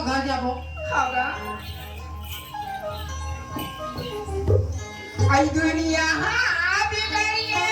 घर जाबो खागा आई दुनिया बिगड़िए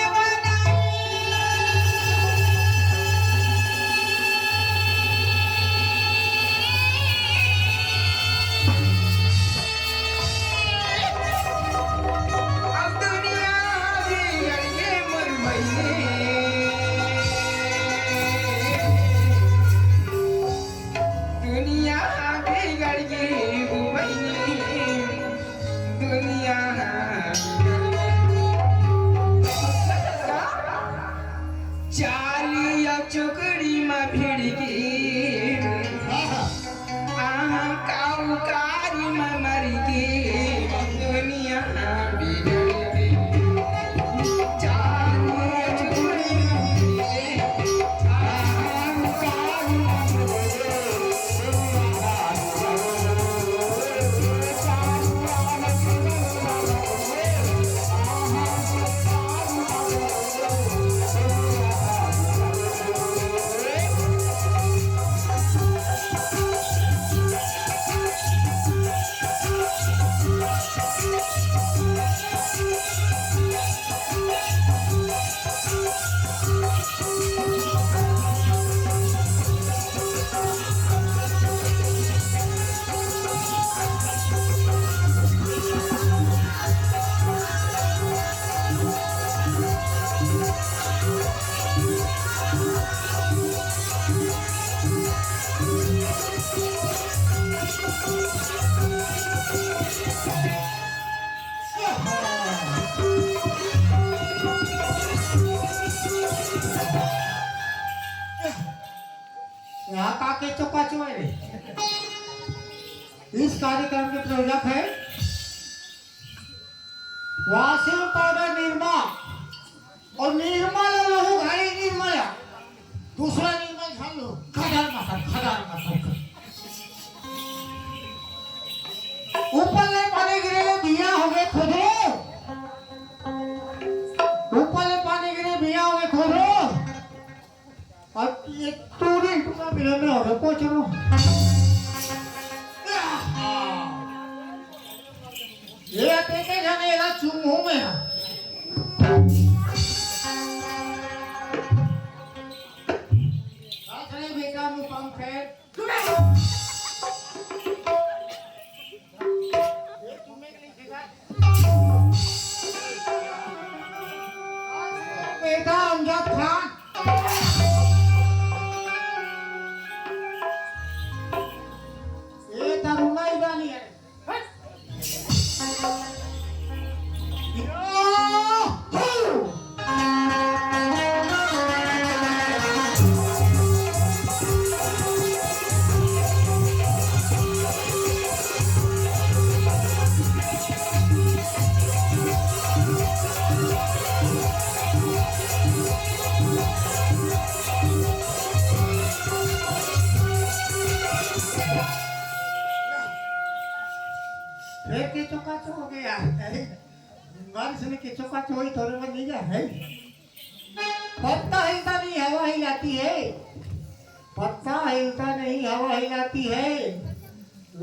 चुकड़ी में भिड़की काउकारी में मरकी दुनिया बिगड़ी चालिया चुकड़ी यहाँ काके चौका रे। इस कार्यक्रम के प्रयोजक है वासिम पाउडर निर्मा और निर्मल लहू घड़ी निर्मल दूसरा निर्मल झालू खदार मसल ऊपर ले पानी गिरे दिया हो गए खोदो ऊपर ले पानी गिरे दिया हो गए खोदो और ये पूरी टुकड़ा मिले में हो गए पोचरो ये पेटे जाने ना चुम्मू में आखिरी बेटा मु पंख है तुम्हें लिखेगा बेटा अमजद खान ये तरुणा इदानी है के चौका हो गया बारिश में के चौका ही थोड़े में नहीं गया है पत्ता हिलता नहीं हवा हिलाती है पत्ता हिलता नहीं हवा हिलाती है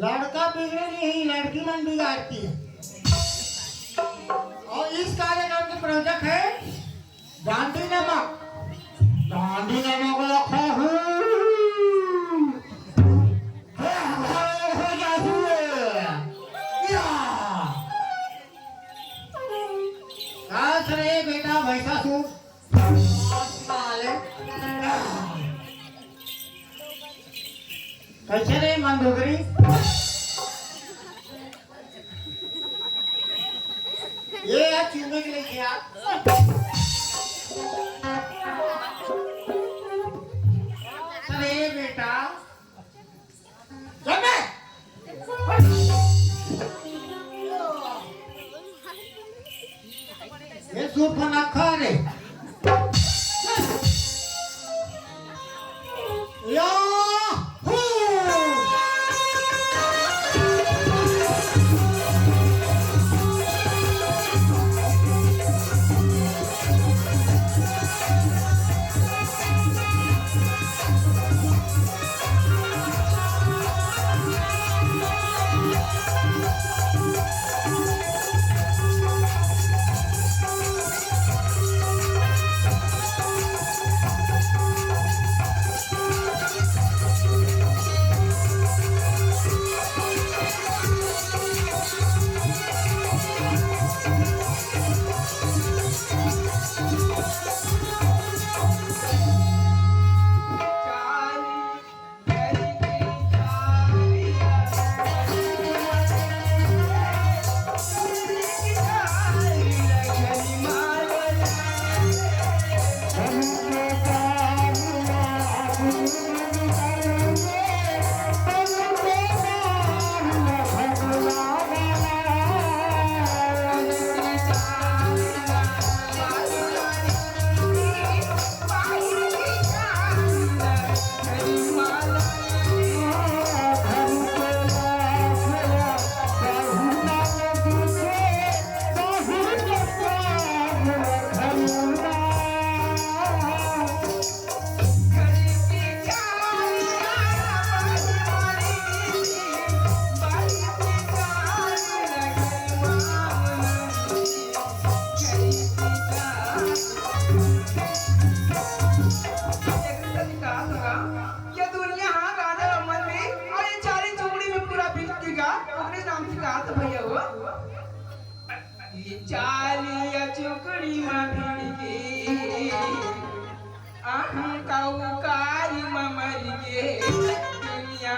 लड़का बिगड़े नहीं लड़की मन बिगाड़ती है और इस कार्यक्रम के प्रयोजक है गांधी नमक रखा हूँ रे बेटा भैसा तू कैसे रे मंदोगरी ये यार चूमे के लिए क्या अरे बेटा जमे ये सूप ना खा रे या चालिया चोकड़ी में भिड़ के अहंकार में मर के दुनिया